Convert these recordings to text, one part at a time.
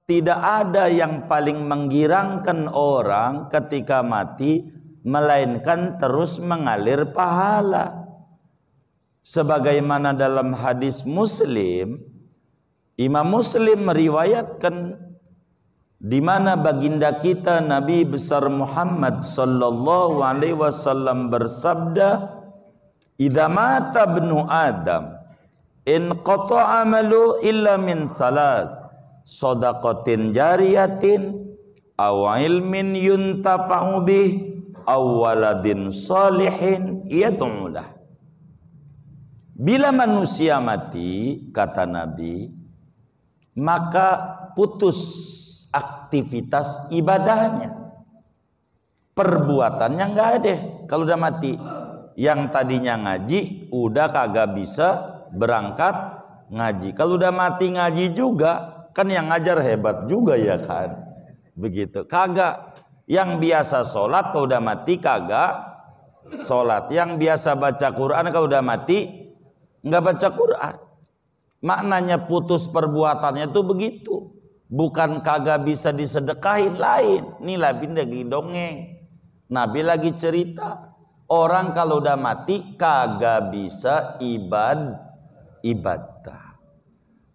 tidak ada yang paling menggirangkan orang ketika mati melainkan terus mengalir pahala. Sebagaimana dalam hadis Muslim, Imam Muslim meriwayatkan di mana baginda kita Nabi besar Muhammad sallallahu alaihi wasallam bersabda, "Idza mata ibnu Adam in qata'a amalu illa min thalath, shadaqatin jariyatin aw ilmin yuntafa'u bih aw waladin salihin yad'u lah." Bila manusia mati, kata Nabi, maka putus aktivitas ibadahnya, perbuatannya nggak ada. Kalau udah mati, yang tadinya ngaji udah kagak bisa berangkat ngaji. Kalau udah mati ngaji juga, kan yang ngajar hebat juga ya kan, begitu. Kagak, yang biasa sholat kalau udah mati kagak sholat, yang biasa baca Quran kalau udah mati nggak baca Quran. Maknanya putus perbuatannya itu begitu, bukan kagak bisa disedekahin. Lain nih, lagi dongeng, Nabi lagi cerita orang kalau udah mati kagak bisa ibadah.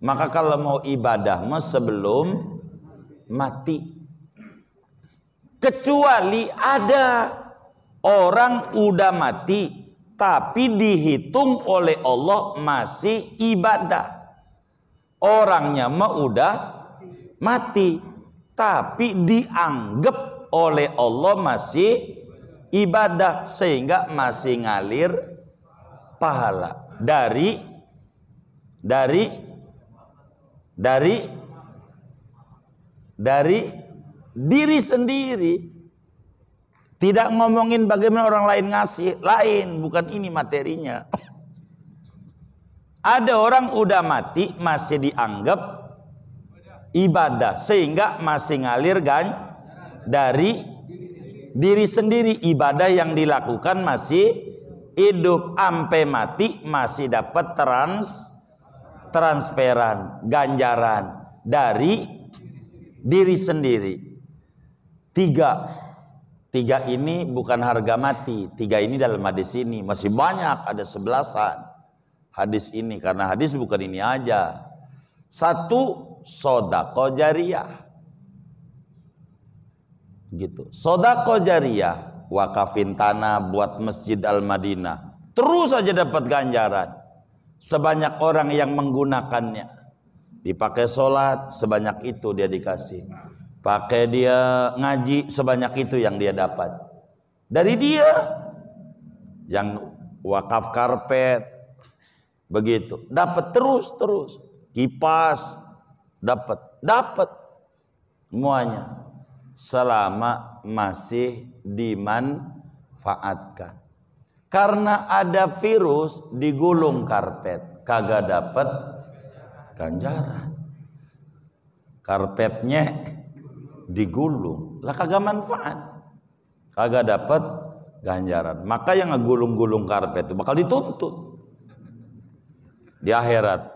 Maka kalau mau ibadah mah sebelum mati. Kecuali ada orang udah mati tapi dihitung oleh Allah masih ibadah. Orangnya mah udah mati tapi dianggap oleh Allah masih ibadah, sehingga masih ngalir pahala dari diri sendiri. Tidak ngomongin bagaimana orang lain ngasih, lain, bukan ini materinya. Ada orang udah mati masih dianggap ibadah, sehingga masih ngalir dari diri sendiri. Ibadah yang dilakukan masih hidup, sampai mati masih dapat transferan, ganjaran dari diri sendiri. Tiga ini bukan harga mati. Tiga ini dalam hadis ini masih banyak, ada 11-an hadis ini, karena hadis bukan ini aja. Satu, sodaqah jariyah, gitu. Sodaqah jariyah, wakafin tanah buat Masjid Al-Madinah, terus saja dapat ganjaran. Sebanyak orang yang menggunakannya, dipakai sholat sebanyak itu dia dikasih, pakai dia ngaji sebanyak itu yang dia dapat. Dari dia yang wakaf karpet begitu, dapat terus. Kipas dapat semuanya, selama masih dimanfaatkan. Karena ada virus digulung karpet, kagak dapat ganjaran. Karpetnya digulung, lah kagak manfaat, kagak dapat ganjaran. Maka yang ngegulung-gulung karpet itu bakal dituntut di akhirat,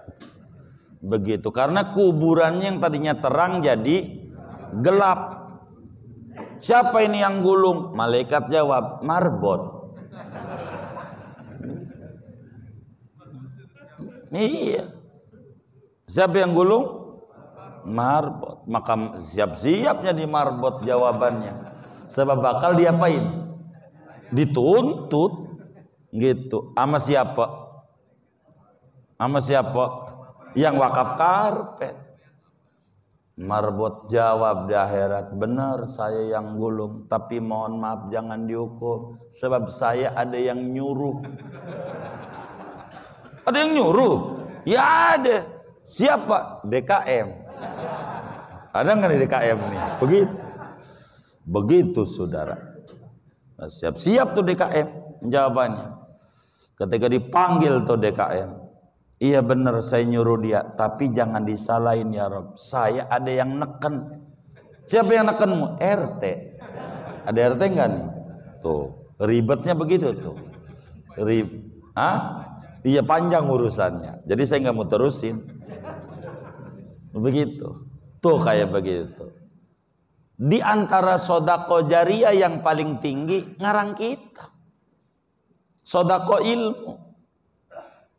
begitu. Karena kuburannya yang tadinya terang jadi gelap. Siapa ini yang gulung? Malaikat jawab, marbot. Iya, siapa yang gulung? Marbot. Maka siap-siapnya di marbot jawabannya, sebab bakal diapain? Dituntut, gitu. Sama siapa? Yang wakaf karpet. Marbot jawab di akhirat, benar saya yang gulung, tapi mohon maaf jangan dihukum, sebab saya ada yang nyuruh. Ada yang nyuruh? Ya ada. Siapa? DKM. Ada nggak di DKM nih? Begitu saudara. Nah, siap-siap tuh DKM jawabannya. Ketika dipanggil tuh DKM, iya benar saya nyuruh dia, tapi jangan disalahin ya Rob, saya ada yang neken. Siapa yang nekenmu? RT. Ada RT nggak nih? Tuh ribetnya begitu tuh. Iya panjang urusannya. Jadi saya nggak mau terusin. Begitu. Tuh kayak begitu. Di antara sodako jariah yang paling tinggi ngarang kita. Sodako ilmu.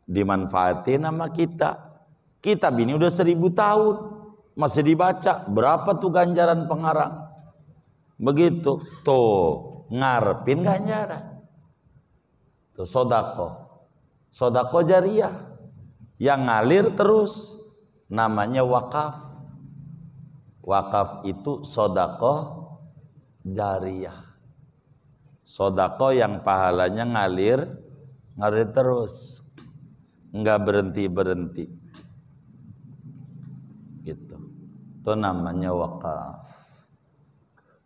Dimanfaatin sama kita. Kitab ini udah 1000 tahun. Masih dibaca. Berapa tuh ganjaran pengarang? Begitu. Tuh. Ngarepin ganjaran. Tuh sodako. Sodako jariah. Yang ngalir terus. Namanya wakaf. Wakaf itu sodako jariah. Sodako yang pahalanya ngalir terus. Enggak berhenti-berhenti. Gitu. Itu namanya wakaf.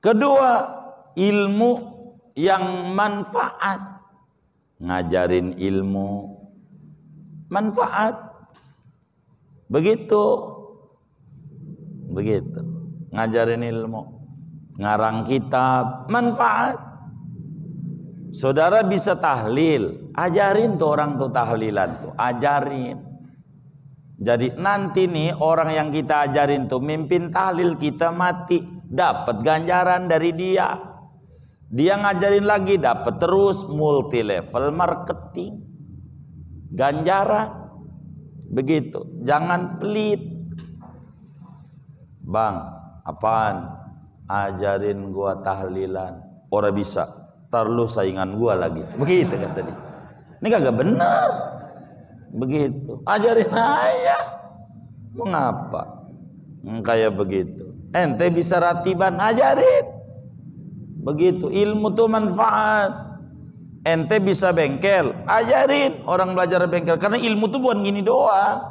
Kedua, ilmu yang manfaat. Ngajarin ilmu manfaat. Begitu. Ngajarin ilmu. Ngarang kitab manfaat. Saudara bisa tahlil, ajarin tuh orang tuh tahlilan tuh, ajarin. Jadi nanti nih orang yang kita ajarin tuh mimpin tahlil, kita mati, dapat ganjaran dari dia. Dia ngajarin lagi, dapat terus, multi level marketing. Ganjaran. Begitu. Jangan pelit. Bang, apaan? Ajarin gua tahlilan. Orang bisa. Ntar lu saingan gua lagi. Begitu kan tadi. Ini kagak benar. Begitu. Ajarin aja. Mengapa? Kayak begitu. Ente bisa ratiban, ajarin. Begitu. Ilmu tuh manfaat. Ente bisa bengkel, ajarin orang belajar bengkel. Karena ilmu tuh bukan gini doang.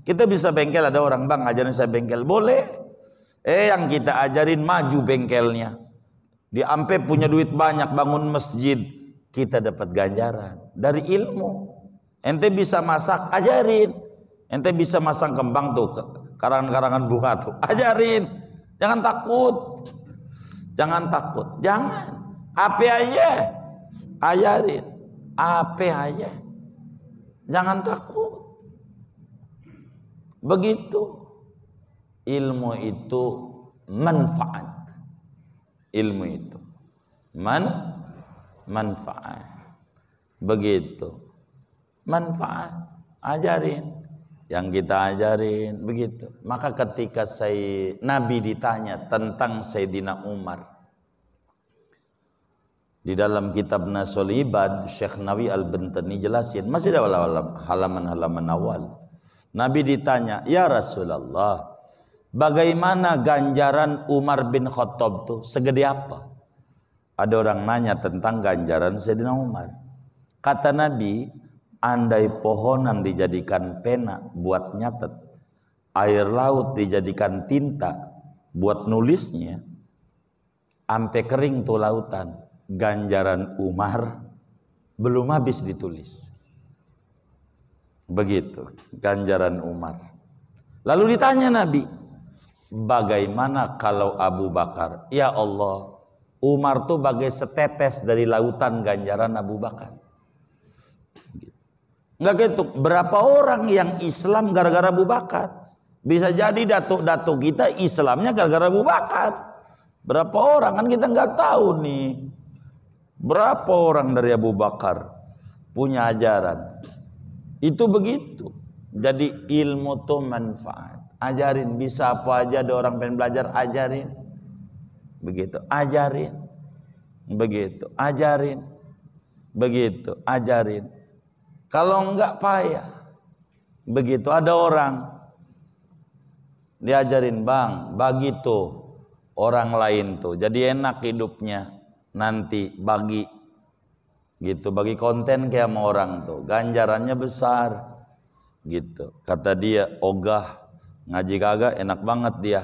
Kita bisa bengkel, ada orang, bang ajarin saya bengkel. Boleh. Yang kita ajarin maju bengkelnya. Dia ampe punya duit banyak bangun masjid, kita dapat ganjaran dari ilmu. Ente bisa masak, ajarin. Ente bisa masang kembang tuh, karangan-karangan bunga tuh, ajarin. Jangan takut. Jangan takut. Jangan. Apa aja. Ajarin. Apa aja. Jangan takut. Begitu. Ilmu itu manfaat. Ilmu itu manfaat. Begitu. Manfaat. Ajarin. Yang kita ajarin. Begitu. Maka ketika Nabi ditanya tentang Sayyidina Umar, di dalam kitab Nasul Ibad, Syekh Nawawi Al-Bantani jelasin, masih ada halaman-halaman awal. Nabi ditanya, ya Rasulullah, bagaimana ganjaran Umar bin Khattab tuh? Segede apa? Ada orang nanya tentang ganjaran Sayyidina Umar. Kata Nabi, andai pohonan dijadikan pena buat nyatet, air laut dijadikan tinta buat nulisnya, ampe kering tuh lautan, ganjaran Umar belum habis ditulis. Begitu ganjaran Umar. Lalu ditanya Nabi, bagaimana kalau Abu Bakar? Ya Allah, Umar tuh bagai setetes dari lautan ganjaran Abu Bakar. Enggak gitu. Berapa orang yang Islam gara-gara Abu Bakar? Bisa jadi datuk-datuk kita Islamnya gara-gara Abu Bakar. Berapa orang kan kita nggak tahu nih. Berapa orang dari Abu Bakar punya ajaran? Itu begitu. Jadi ilmu tuh manfaat. Ajarin, bisa apa aja, ada orang pengen belajar, ajarin. Begitu, ajarin. Begitu, ajarin. Begitu, ajarin. Kalau enggak payah. Begitu, ada orang diajarin, bang, bagi tuh orang lain tuh. Jadi enak hidupnya. Nanti bagi gitu, bagi konten kayak sama orang tuh, ganjarannya besar gitu. Kata dia, ogah ngaji kagak, enak banget dia.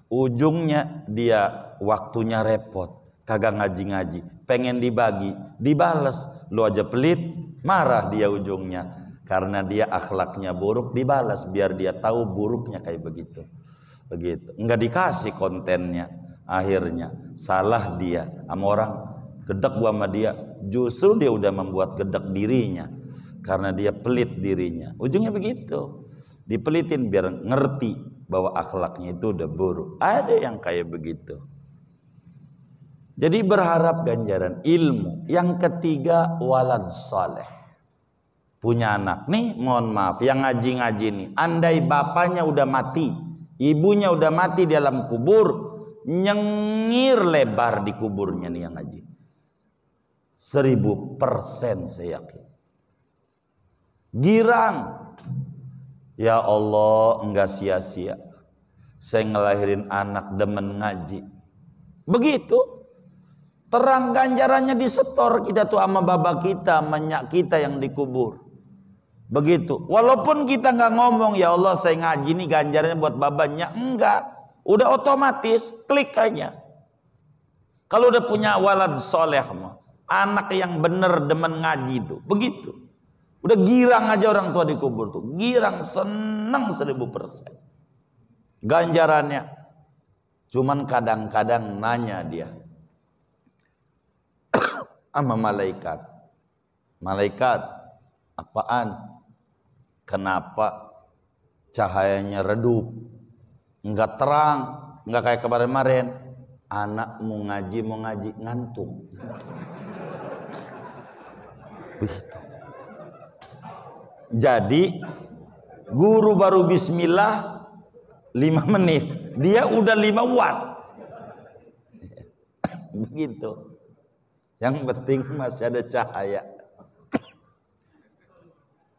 Ujungnya dia waktunya repot, kagak ngaji-ngaji, pengen dibagi, dibales, lu aja pelit, marah dia ujungnya. Karena dia akhlaknya buruk, dibalas biar dia tahu buruknya kayak begitu. Begitu, enggak dikasih kontennya. Akhirnya salah dia sama orang, gedek gua sama dia, justru dia udah membuat gedek dirinya karena dia pelit dirinya. Ujungnya begitu, dipelitin biar ngerti bahwa akhlaknya itu udah buruk. Ada yang kayak begitu. Jadi berharap ganjaran ilmu. Yang ketiga, walad saleh. Punya anak nih, mohon maaf, yang ngaji-ngaji nih, andai bapaknya udah mati, ibunya udah mati di dalam kubur, nyengir lebar di kuburnya nih yang ngaji. 1000% saya yakin. Girang. Ya Allah, enggak sia-sia saya ngelahirin anak demen ngaji. Begitu. Terang ganjarannya disetor kita tuh sama baba kita, menyak kita yang dikubur. Begitu. Walaupun kita nggak ngomong, ya Allah saya ngaji nih ganjarannya buat babanya, enggak. Udah otomatis klik aja. Kalau udah punya walad soleh, anak yang bener demen ngaji itu, begitu. Udah girang aja orang tua dikubur tuh, girang, seneng 1000%. Ganjarannya, cuman kadang-kadang nanya dia sama malaikat, malaikat apaan? Kenapa cahayanya redup, enggak terang, enggak kayak kemarin-kemarin? Anak mau ngaji ngantuk. Begitu. Jadi guru baru bismillah 5 menit, dia udah 5 watt. Begitu. Yang penting masih ada cahaya.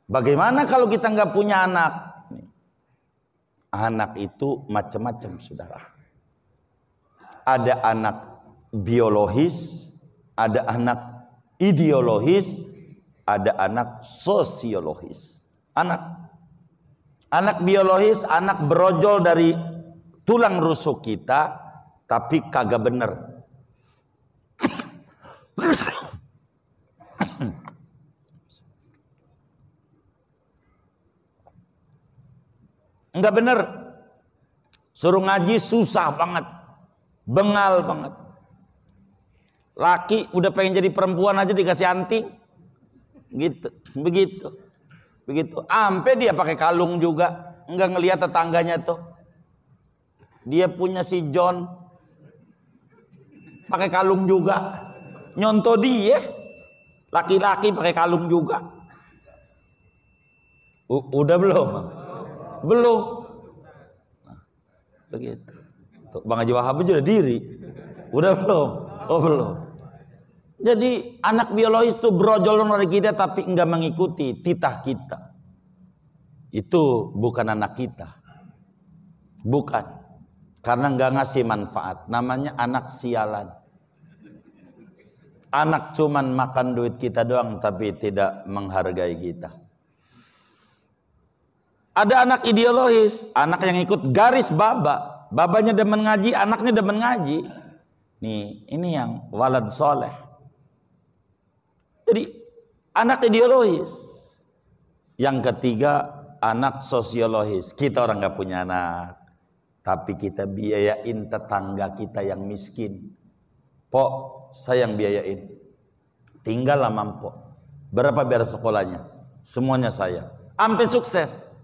Bagaimana kalau kita nggak punya anak? Anak itu macam-macam, saudara. Ada anak biologis, ada anak ideologis, ada anak sosiologis. Anak biologis, anak berojol dari tulang rusuk kita, tapi kagak bener. Enggak bener. Suruh ngaji susah banget, bengal banget. Laki udah pengen jadi perempuan aja dikasih anting, gitu, begitu. Ampe dia pakai kalung juga, enggak ngelihat tetangganya tuh. Dia punya si John, pakai kalung juga, nyontoh dia. Laki-laki pakai kalung juga. Udah belum? Belum. Nah, begitu. Tuh, Bang Haji Wahab aja udah diri. Udah belum? Oh belum. Jadi anak biologis itu brojol dari kita tapi enggak mengikuti titah kita. Itu bukan anak kita. Bukan. Karena enggak ngasih manfaat. Namanya anak sialan. Anak cuman makan duit kita doang tapi tidak menghargai kita. Ada anak ideologis, anak yang ikut garis baba. Babanya demen ngaji, anaknya demen ngaji. Nih, ini yang walad soleh. Jadi, anak ideologis. Yang ketiga, anak sosiologis. Kita orang gak punya anak. Tapi kita biayain tetangga kita yang miskin. Pok, saya yang biayain. Tinggal sama Mpok. Berapa biar sekolahnya? Semuanya saya. Sampai sukses.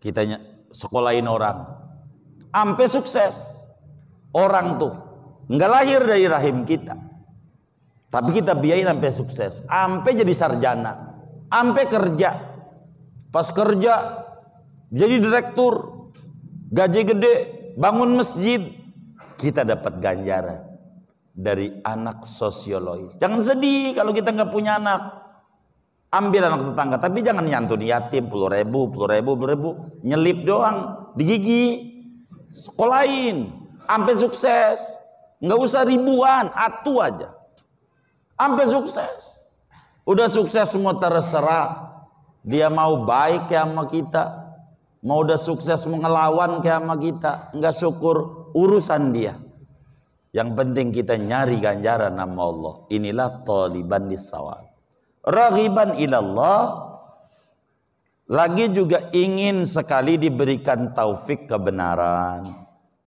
Kita sekolahin orang, ampe sukses. Orang tuh nggak lahir dari rahim kita, tapi kita biayain sampai sukses, sampai jadi sarjana, sampai kerja. Pas kerja jadi direktur, gaji gede, bangun masjid, kita dapat ganjaran dari anak sosiologis. Jangan sedih kalau kita nggak punya anak. Ambil anak tetangga, tapi jangan nyantun yatim 10.000, nyelip doang di gigi, sekolahin, sampai sukses, nggak usah ribuan, atu aja, sampai sukses. Udah sukses semua terserah, dia mau baik kayak sama kita, mau udah sukses mau ngelawan kayak sama kita, nggak syukur urusan dia. Yang penting kita nyari ganjaran nama Allah. Inilah thaliban lis-shawab. Raghiban ilallah, lagi juga ingin sekali diberikan taufik kebenaran.